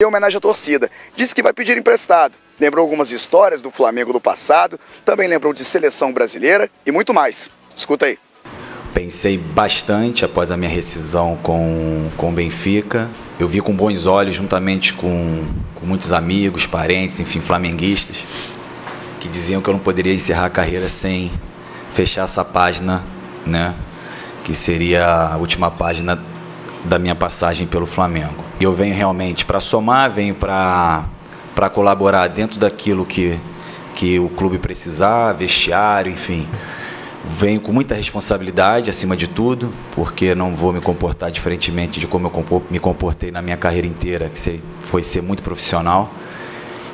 deu homenagem à torcida. Disse que vai pedir emprestado. Lembrou algumas histórias do Flamengo do passado, também lembrou de seleção brasileira e muito mais. Escuta aí. Pensei bastante após a minha rescisão com o Benfica. Eu vi com bons olhos, juntamente com muitos amigos, parentes, enfim, flamenguistas, que diziam que eu não poderia encerrar a carreira sem fechar essa página, né? Que seria a última página da minha passagem pelo Flamengo. E eu venho realmente para somar, venho para colaborar dentro daquilo que o clube precisar, vestiário, enfim. Venho com muita responsabilidade, acima de tudo, porque não vou me comportar diferentemente de como eu me comportei na minha carreira inteira, que foi ser muito profissional.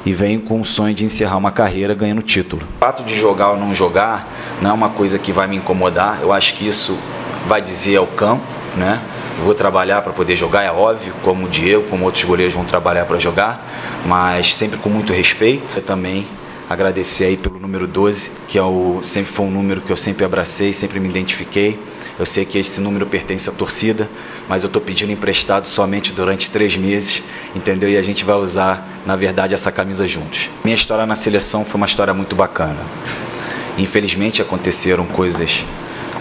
E venho com o sonho de encerrar uma carreira ganhando título. O fato de jogar ou não jogar não é uma coisa que vai me incomodar. Eu acho que isso vai dizer ao campo, né? Eu vou trabalhar para poder jogar, é óbvio, como o Diego, como outros goleiros vão trabalhar para jogar, mas sempre com muito respeito. Eu também agradecer aí pelo número 12, que sempre foi um número que eu sempre abracei, sempre me identifiquei. Eu sei que esse número pertence à torcida, mas eu estou pedindo emprestado somente durante 3 meses, entendeu? E a gente vai usar, na verdade, essa camisa juntos. Minha história na seleção foi uma história muito bacana. Infelizmente aconteceram coisas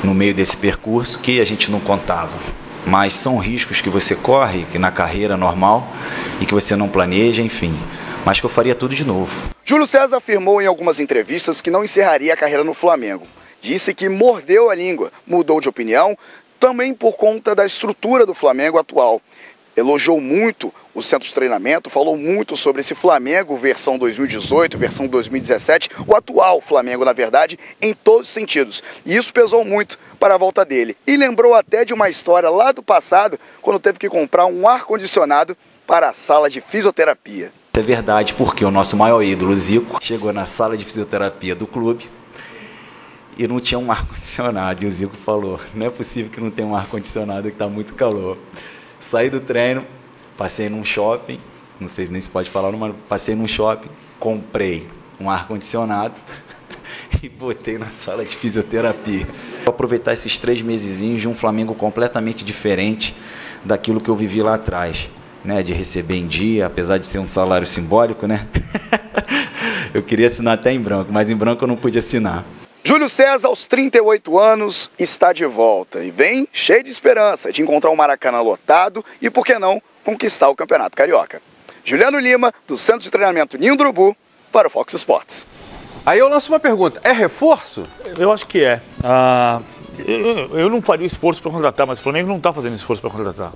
no meio desse percurso que a gente não contava. Mas são riscos que você corre que na carreira normal e que você não planeja, enfim. Mas que eu faria tudo de novo. Júlio César afirmou em algumas entrevistas que não encerraria a carreira no Flamengo. Disse que mordeu a língua, mudou de opinião, também por conta da estrutura do Flamengo atual. Elogiou muito o centro de treinamento, falou muito sobre esse Flamengo versão 2018, versão 2017, o atual Flamengo, na verdade, em todos os sentidos. E isso pesou muito para a volta dele. E lembrou até de uma história lá do passado, quando teve que comprar um ar-condicionado para a sala de fisioterapia. Isso é verdade, porque o nosso maior ídolo, Zico, chegou na sala de fisioterapia do clube e não tinha um ar-condicionado. E o Zico falou, não é possível que não tenha um ar-condicionado, que está muito calor. Saí do treino, passei num shopping, não sei nem se pode falar, mas passei num shopping, comprei um ar-condicionado e botei na sala de fisioterapia. Vou aproveitar esses 3 mesezinhos de um Flamengo completamente diferente daquilo que eu vivi lá atrás, né? De receber em dia, apesar de ser um salário simbólico, né? Eu queria assinar até em branco, mas em branco eu não pude assinar. Júlio César, aos 38 anos, está de volta e vem cheio de esperança de encontrar um Maracanã lotado e, por que não, conquistar o Campeonato Carioca. Juliano Lima, do Centro de Treinamento Ninho do Urubu, para o Fox Sports. Aí eu lanço uma pergunta, é reforço? Eu acho que é. Eu não faria o esforço para contratar, mas o Flamengo não está fazendo esforço para contratar.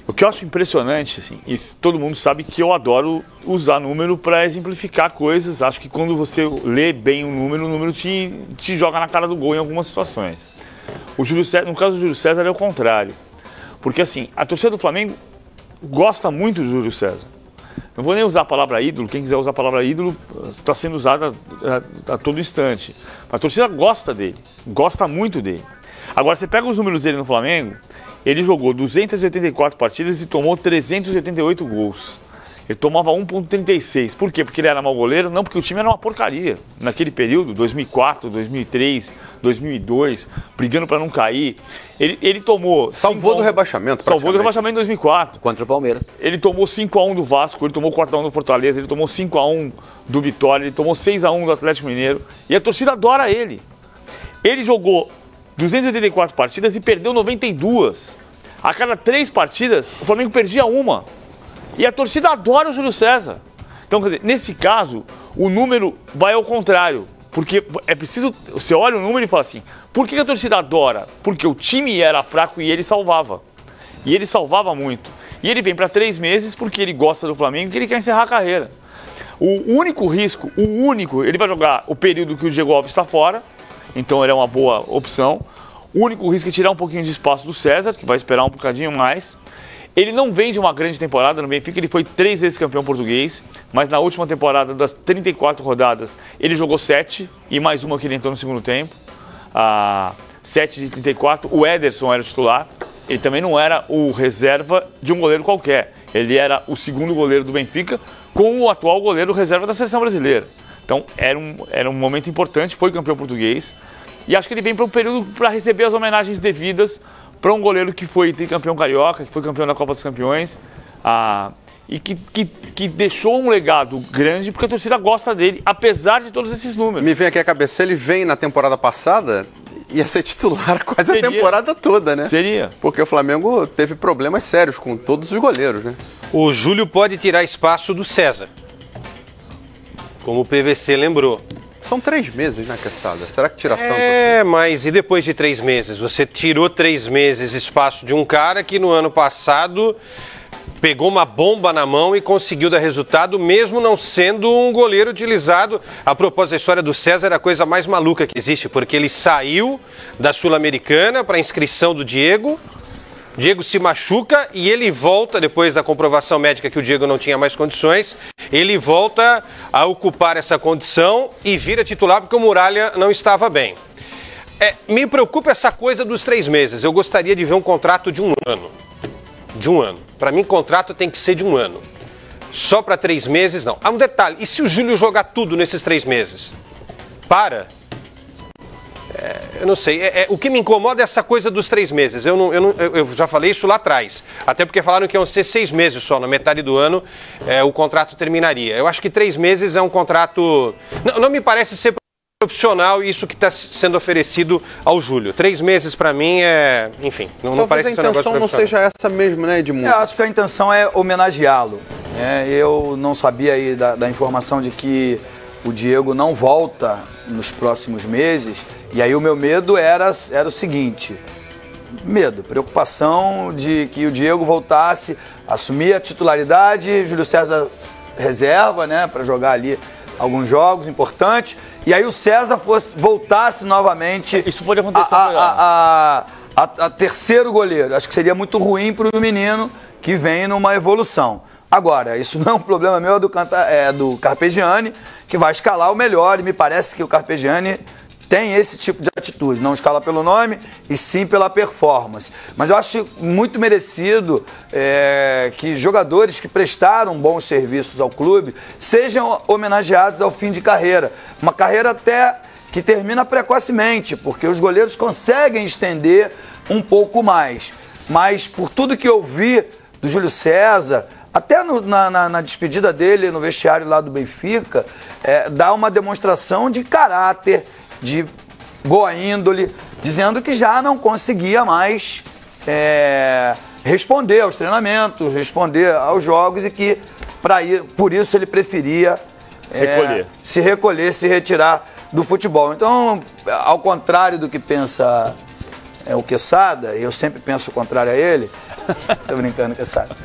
O que eu acho impressionante, assim, e todo mundo sabe que eu adoro usar número para exemplificar coisas. Acho que quando você lê bem o número te joga na cara do gol em algumas situações. O Júlio César, no caso do Júlio César é o contrário. Porque assim, a torcida do Flamengo gosta muito do Júlio César. Não vou nem usar a palavra ídolo, quem quiser usar a palavra ídolo está sendo usada a todo instante. Mas a torcida gosta dele, gosta muito dele. Agora, você pega os números dele no Flamengo, ele jogou 284 partidas e tomou 388 gols. Ele tomava 1,36. Por quê? Porque ele era mau goleiro? Não, porque o time era uma porcaria. Naquele período, 2004, 2003, 2002, brigando para não cair. Ele tomou... Salvou do rebaixamento, Salvou do rebaixamento em 2004. Contra o Palmeiras. Ele tomou 5-1 do Vasco, ele tomou 4-1 do Fortaleza, ele tomou 5-1 do Vitória, ele tomou 6-1 do Atlético Mineiro. E a torcida adora ele. Ele jogou 284 partidas e perdeu 92. A cada 3 partidas, o Flamengo perdia uma. E a torcida adora o Júlio César. Então, quer dizer, nesse caso, o número vai ao contrário. Porque é preciso... Você olha o número e fala assim, por que a torcida adora? Porque o time era fraco e ele salvava. E ele salvava muito. E ele vem para 3 meses porque ele gosta do Flamengo e que ele quer encerrar a carreira. O único risco, ele vai jogar o período que o Diego Alves está fora, então ele é uma boa opção. O único risco é tirar um pouquinho de espaço do César, que vai esperar um bocadinho mais. Ele não vem de uma grande temporada no Benfica, ele foi 3 vezes campeão português, mas na última temporada, das 34 rodadas, ele jogou 7 e mais uma que ele entrou no segundo tempo. 7 de 34, o Ederson era o titular, ele também não era o reserva de um goleiro qualquer, ele era o segundo goleiro do Benfica com o atual goleiro reserva da seleção brasileira. Então era um momento importante, foi campeão português, e acho que ele vem para um período para receber as homenagens devidas para um goleiro que foi campeão carioca, que foi campeão da Copa dos Campeões, e que deixou um legado grande porque a torcida gosta dele, apesar de todos esses números. Me vem aqui a cabeça, ele vem na temporada passada, ia ser titular quase a temporada toda, né? Seria. Porque o Flamengo teve problemas sérios com todos os goleiros, né? O Júlio pode tirar espaço do César, como o PVC lembrou. São 3 meses, né, Quesada? Será que tira tanto assim? Mas e depois de 3 meses? Você tirou 3 meses espaço de um cara que no ano passado pegou uma bomba na mão e conseguiu dar resultado, mesmo não sendo um goleiro utilizado. A propósito da história do César, é a coisa mais maluca que existe, porque ele saiu da Sul-Americana para a inscrição do Diego. Diego se machuca e ele volta, depois da comprovação médica que o Diego não tinha mais condições, ele volta a ocupar essa condição e vira titular porque o Muralha não estava bem. Me preocupa essa coisa dos 3 meses. Eu gostaria de ver um contrato de 1 ano. De 1 ano. Para mim, contrato tem que ser de 1 ano. Só para 3 meses, não. Um detalhe, e se o Júlio jogar tudo nesses 3 meses? Eu não sei, o que me incomoda é essa coisa dos 3 meses, eu já falei isso lá atrás, até porque falaram que iam ser 6 meses só, na metade do ano o contrato terminaria. Eu acho que 3 meses é um contrato, não me parece ser profissional isso que está sendo oferecido ao Júlio. 3 meses para mim enfim, não parece ser um negócio profissional. A intenção não seja essa mesmo, né, Edmundo? Eu acho que a intenção é homenageá-lo. Eu não sabia aí da informação de que o Diego não volta nos próximos meses, e aí o meu medo era o seguinte, preocupação de que o Diego voltasse, assumir a titularidade, Júlio César reserva, né, para jogar ali alguns jogos importantes, e aí o César voltasse novamente. Isso pode acontecer a terceiro goleiro. Acho que seria muito ruim para o menino que vem numa evolução. Agora, isso não é um problema meu, é do Carpegiani, que vai escalar o melhor, e me parece que o Carpegiani tem esse tipo de atitude, não escala pelo nome e sim pela performance. Mas eu acho muito merecido que jogadores que prestaram bons serviços ao clube sejam homenageados ao fim de carreira. Uma carreira até que termina precocemente, porque os goleiros conseguem estender um pouco mais. Mas por tudo que eu vi do Júlio César, até na despedida dele no vestiário lá do Benfica, dá uma demonstração de caráter, de boa índole, dizendo que já não conseguia mais responder aos treinamentos, responder aos jogos, e que por isso ele preferia se recolher, se retirar do futebol. Então, ao contrário do que pensa o Quesada, eu sempre penso o contrário a ele. Tô brincando, Quesada.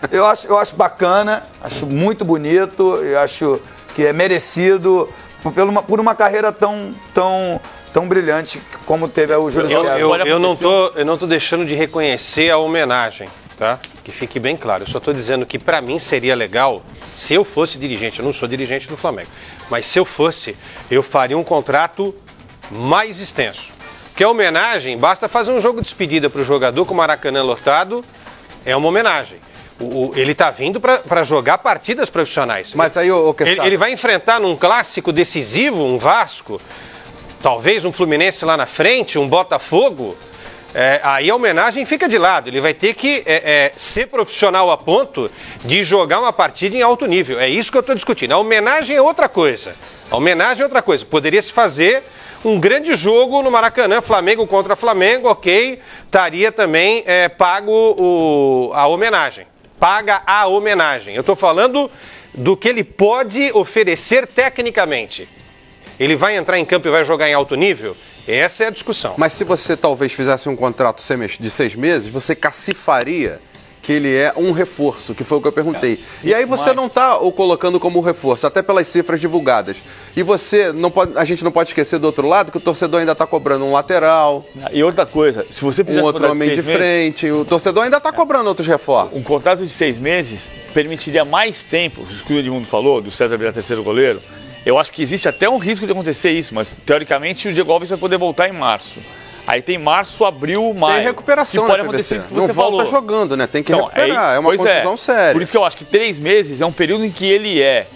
Eu acho bacana, acho muito bonito, eu acho que é merecido por uma carreira tão brilhante como teve o Júlio César. Eu não tô deixando de reconhecer a homenagem, tá? Que fique bem claro. Eu só estou dizendo que para mim seria legal, se eu fosse dirigente, eu não sou dirigente do Flamengo, mas se eu fosse, eu faria um contrato mais extenso. Porque a homenagem, basta fazer um jogo de despedida para o jogador com o Maracanã lotado, é uma homenagem. Ele está vindo para jogar partidas profissionais. Mas aí, ele vai enfrentar num clássico decisivo, um Vasco, talvez um Fluminense lá na frente, um Botafogo. Aí a homenagem fica de lado. Ele vai ter que ser profissional a ponto de jogar uma partida em alto nível. É isso que eu estou discutindo. A homenagem é outra coisa. Poderia se fazer um grande jogo no Maracanã, Flamengo contra Flamengo, ok. Estaria também pago a homenagem. Paga a homenagem. Eu estou falando do que ele pode oferecer tecnicamente. Ele vai entrar em campo e vai jogar em alto nível? Essa é a discussão. Mas se você talvez fizesse um contrato de 6 meses, você cacifaria que ele é um reforço, que foi o que eu perguntei. E aí você não está o colocando como reforço, até pelas cifras divulgadas. E a gente não pode esquecer do outro lado que o torcedor ainda está cobrando um lateral. E outra coisa, se você fizer um outro homem de frente, o torcedor ainda está cobrando outros reforços. Um contrato de 6 meses permitiria mais tempo, o que o Edmundo falou, do César virar terceiro goleiro. Eu acho que existe até um risco de acontecer isso, mas teoricamente o Diego Alves vai poder voltar em março. Aí tem março, abril, maio. Tem recuperação, que pode acontecer isso que você não volta falou. jogando, né? Tem que recuperar, é uma contusão séria. Por isso que eu acho que 3 meses é um período em que ele é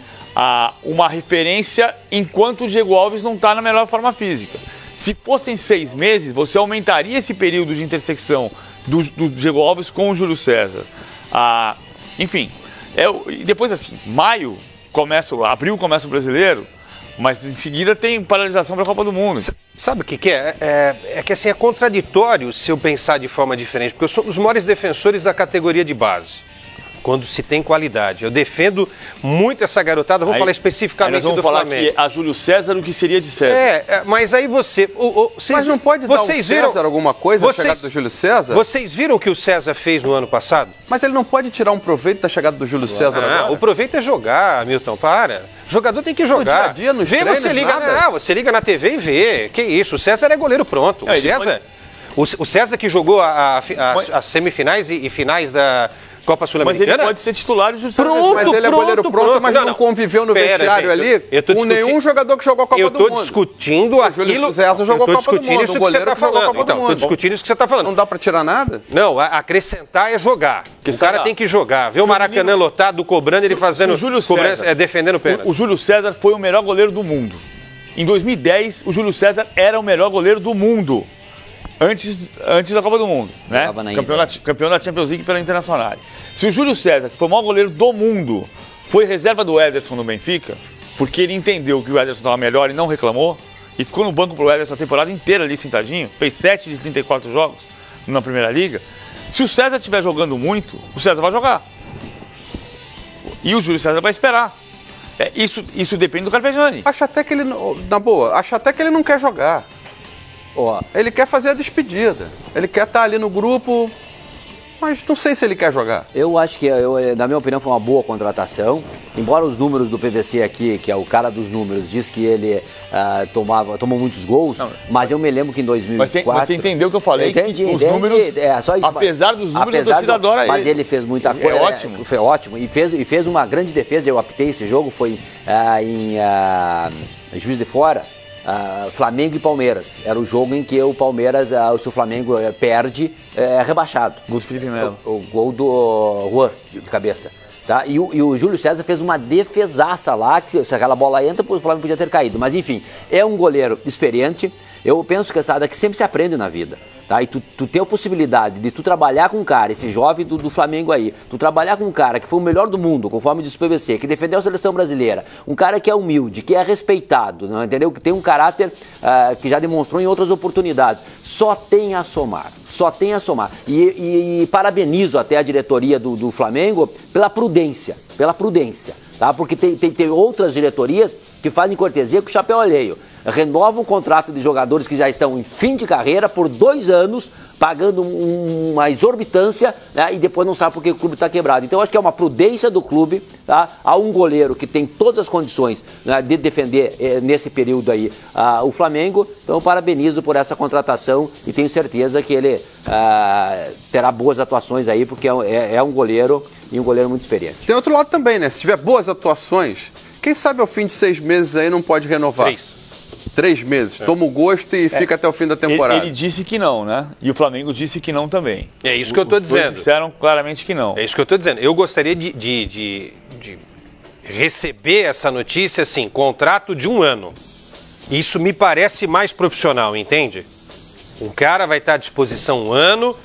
uma referência enquanto o Diego Alves não está na melhor forma física. Se fossem 6 meses, você aumentaria esse período de intersecção do Diego Alves com o Júlio César. Enfim, E depois, assim, abril começa o Brasileiro, mas em seguida tem paralisação para a Copa do Mundo. Sabe o que é? É que assim, é contraditório se eu pensar de forma diferente, porque eu sou um dos maiores defensores da categoria de base. Quando se tem qualidade. Eu defendo muito essa garotada, vamos falar especificamente do Flamengo. Vamos falar que a Júlio César, o que seria de César. Mas aí você... mas não pode dar ao César alguma coisa, a chegada do Júlio César? Vocês viram o que o César fez no ano passado? Mas ele não pode tirar um proveito da chegada do Júlio César agora? O proveito é jogar, Milton, para. O jogador tem que jogar. No dia a dia, nos treinos, você liga, nada. Você liga na TV e vê. Que isso, o César é goleiro pronto. O César que jogou as semifinais e finais da Copa Sul-Americana. Mas ele pode ser titular e Pronto, mas ele é goleiro pronto, mas não conviveu no vestiário ali com nenhum jogador que jogou a Copa do Mundo. Eu estou discutindo aquilo... O Júlio César jogou a Copa do Mundo, o goleiro que jogou a Copa do Mundo. Estou discutindo isso que você está falando. Não dá para tirar nada? Não, acrescentar é jogar. O cara tem que jogar. Ver o Maracanã lotado, cobrando, ele fazendo... defendendo o pênalti. O Júlio César foi o melhor goleiro do mundo. Em 2010, o Júlio César era o melhor goleiro do mundo. Antes da Copa do Mundo, né? Campeão da Champions League pela Internacional. Se o Júlio César, que foi o maior goleiro do mundo, foi reserva do Ederson no Benfica, porque ele entendeu que o Ederson estava melhor e não reclamou, e ficou no banco pro Ederson a temporada inteira ali sentadinho, fez 7 de 34 jogos na Primeira Liga. Se o César estiver jogando muito, o César vai jogar. E o Júlio César vai esperar. Isso depende do Carpegiani. Acho até que ele, na boa, não quer jogar. Ele quer fazer a despedida. Ele quer estar ali no grupo, mas não sei se ele quer jogar. Eu acho que, na minha opinião, foi uma boa contratação. Embora os números do PVC aqui, que é o cara dos números, diz que ele tomou muitos gols, mas eu me lembro que em 2004... Mas você entendeu o que eu falei? Entendi. Números, só isso, apesar dos números, a torcida adora ele. Mas ele fez muita coisa. Ótimo. Foi ótimo. E fez uma grande defesa. Eu apitei esse jogo, foi em Juiz de Fora. Flamengo e Palmeiras. Era o jogo em que o Palmeiras, se o Flamengo perde, é rebaixado. Gol do Felipe Melo. O gol do Juan, de cabeça. Tá? E o Júlio César fez uma defesaça lá, que se aquela bola entra, o Flamengo podia ter caído. Mas enfim, é um goleiro experiente. Eu penso que sempre se aprende na vida. Tá? E tu tem a possibilidade de tu trabalhar com um cara, esse jovem do Flamengo aí, tu trabalhar com um cara que foi o melhor do mundo, conforme diz o PVC, que defendeu a seleção brasileira, um cara que é humilde, que é respeitado, não, entendeu? Que tem um caráter que já demonstrou em outras oportunidades. Só tem a somar. E parabenizo até a diretoria do Flamengo pela prudência. Tá? Porque tem outras diretorias que fazem cortesia com o chapéu alheio. Renova o contrato de jogadores que já estão em fim de carreira por 2 anos, pagando uma exorbitância, né, e depois não sabe por que o clube está quebrado. Então, acho que é uma prudência do clube, tá? Há um goleiro que tem todas as condições, né, de defender nesse período aí o Flamengo. Então, eu parabenizo por essa contratação e tenho certeza que ele terá boas atuações aí, porque é um goleiro e um goleiro muito experiente. Tem outro lado também, né? Se tiver boas atuações, quem sabe ao fim de 6 meses aí não pode renovar? 3 meses, toma o gosto e fica até o fim da temporada. Ele disse que não, né? E o Flamengo disse que não também. É isso que eu estou dizendo. Eles disseram claramente que não. É isso que eu estou dizendo. Eu gostaria de receber essa notícia assim, contrato de 1 ano. Isso me parece mais profissional, entende? Um cara vai estar à disposição 1 ano.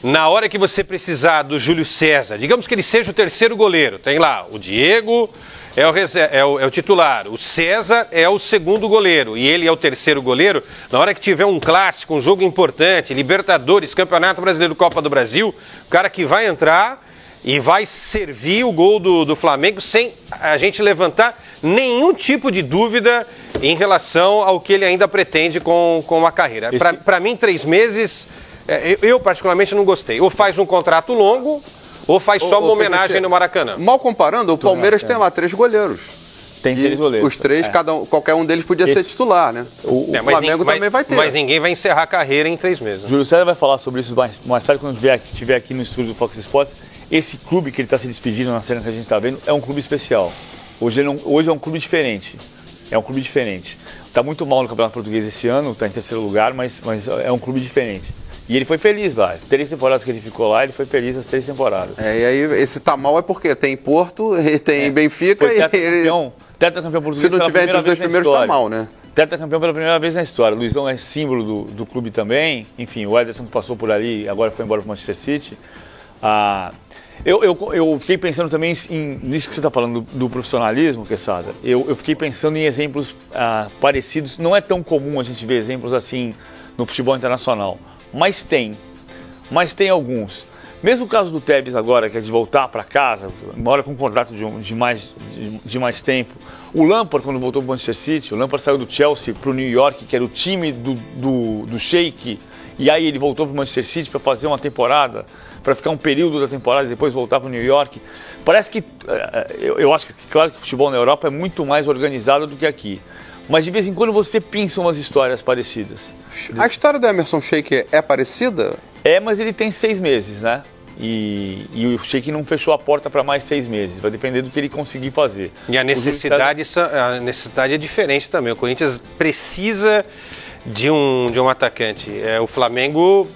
Na hora que você precisar do Júlio César, digamos que ele seja o 3º goleiro. Tem lá o Diego... É o titular, o César é o 2º goleiro e ele é o 3º goleiro. Na hora que tiver um clássico, um jogo importante, Libertadores, Campeonato Brasileiro, Copa do Brasil, o cara que vai entrar e vai servir o gol do Flamengo sem a gente levantar nenhum tipo de dúvida em relação ao que ele ainda pretende com a carreira. Para mim, 3 meses, eu particularmente não gostei. Ou faz um contrato longo... Ou faz só uma homenagem no Maracanã? Mal comparando, o Palmeiras tem lá 3 goleiros. Tem 3 goleiros. Os 3, qualquer um deles podia ser titular, né? O Flamengo também vai ter. Mas ninguém vai encerrar a carreira em 3 meses. Júlio César vai falar sobre isso mais tarde, quando estiver aqui no estúdio do Fox Sports. Esse clube que ele está se despedindo na cena que a gente está vendo é um clube especial. Hoje é um clube diferente. Está muito mal no Campeonato Português esse ano, está em 3º lugar, mas é um clube diferente. E ele foi feliz lá. 3 temporadas que ele ficou lá, ele foi feliz as 3 temporadas. E aí esse tá mal é porque tem Porto, tem Benfica e ele... Tetracampeão português. Se não tiver entre os 2 primeiros, tá mal, né? Tetracampeão pela primeira vez na história. O Luizão é símbolo do clube também. Enfim, o Ederson passou por ali, agora foi embora para o Manchester City. Eu fiquei pensando também nisso que você está falando do profissionalismo, Quesada. Eu fiquei pensando em exemplos parecidos. Não é tão comum a gente ver exemplos assim no futebol internacional, mas tem alguns. Mesmo o caso do Tevez agora, que é de voltar para casa, embora com um contrato de mais tempo. O Lampard, quando voltou para o Manchester City, o Lampard saiu do Chelsea para o New York, que era o time do Sheik, e aí ele voltou para o Manchester City para fazer uma temporada, para ficar um período da temporada e depois voltar para o New York. Parece que, eu acho que, claro que o futebol na Europa é muito mais organizado do que aqui. Mas de vez em quando você pensa umas histórias parecidas. A história do Emerson Sheik é parecida? É, mas ele tem 6 meses, né? E o Sheik não fechou a porta para mais 6 meses. Vai depender do que ele conseguir fazer. E a necessidade é diferente também. O Corinthians precisa de um atacante. O Flamengo,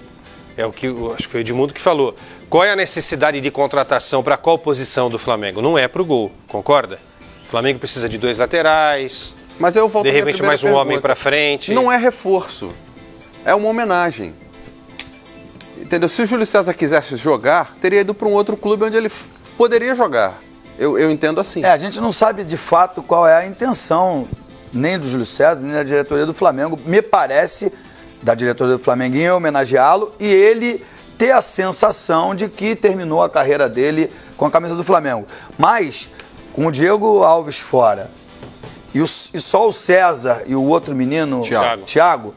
acho que foi o Edmundo que falou. Qual é a necessidade de contratação para qual posição do Flamengo? Não é para o gol, concorda? O Flamengo precisa de 2 laterais. Mas eu volto de repente mais um homem para frente. Não é reforço, é uma homenagem. Entendeu? Se o Júlio César quisesse jogar, teria ido para um outro clube onde ele poderia jogar. Eu entendo assim. A gente não sabe de fato qual é a intenção nem do Júlio César, nem da diretoria do Flamengo. Me parece, da diretoria do Flamengo, em homenageá-lo e ele ter a sensação de que terminou a carreira dele com a camisa do Flamengo. Mas, com o Diego Alves fora e só o César e o outro menino, Thiago,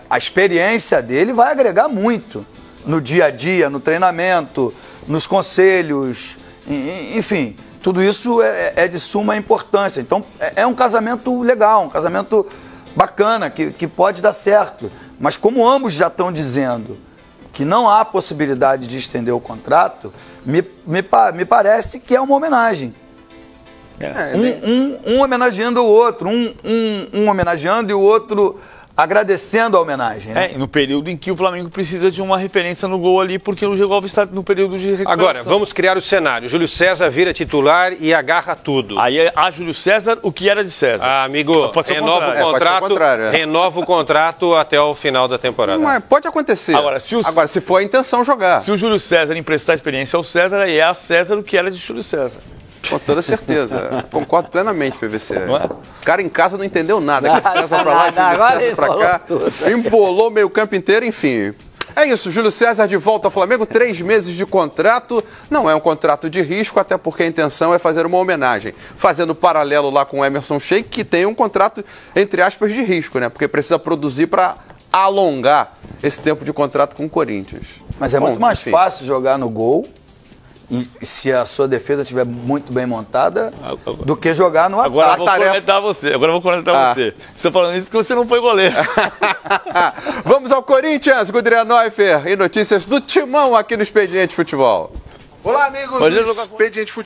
a experiência dele vai agregar muito no dia a dia, no treinamento, nos conselhos, enfim, tudo isso é de suma importância. Então, é um casamento legal, um casamento bacana, que pode dar certo. Mas como ambos já estão dizendo que não há possibilidade de estender o contrato, me parece que é uma homenagem. Um homenageando o outro, um homenageando e o outro agradecendo a homenagem. Né? No período em que o Flamengo precisa de uma referência no gol ali, porque o Diego Alves está no período de recuperação. Agora, vamos criar o cenário. Júlio César vira titular e agarra tudo. Aí a Júlio César, o que era de César. Amigo, renova o contrato até o final da temporada. Mas pode acontecer. Agora, se for a intenção jogar. Se o Júlio César emprestar experiência ao César, aí é a César o que era de Júlio César. Com toda certeza. Concordo plenamente, PVC. Não é? O cara em casa não entendeu nada. Que César pra lá, Júlio César pra cá. Embolou meio campo inteiro, enfim. É isso, Júlio César de volta ao Flamengo, 3 meses de contrato. Não é um contrato de risco, até porque a intenção é fazer uma homenagem. Fazendo paralelo lá com o Emerson Sheik, que tem um contrato, entre aspas, de risco, né? Porque precisa produzir para alongar esse tempo de contrato com o Corinthians. Mas é muito mais fácil jogar no gol, e se a sua defesa estiver muito bem montada, do que jogar no ataque. Agora eu vou cornetar você. Você está falando isso porque você não foi goleiro. Vamos ao Corinthians, Gudrian Neufer, e notícias do Timão aqui no Expediente Futebol. Olá, amigos do Expediente Futebol.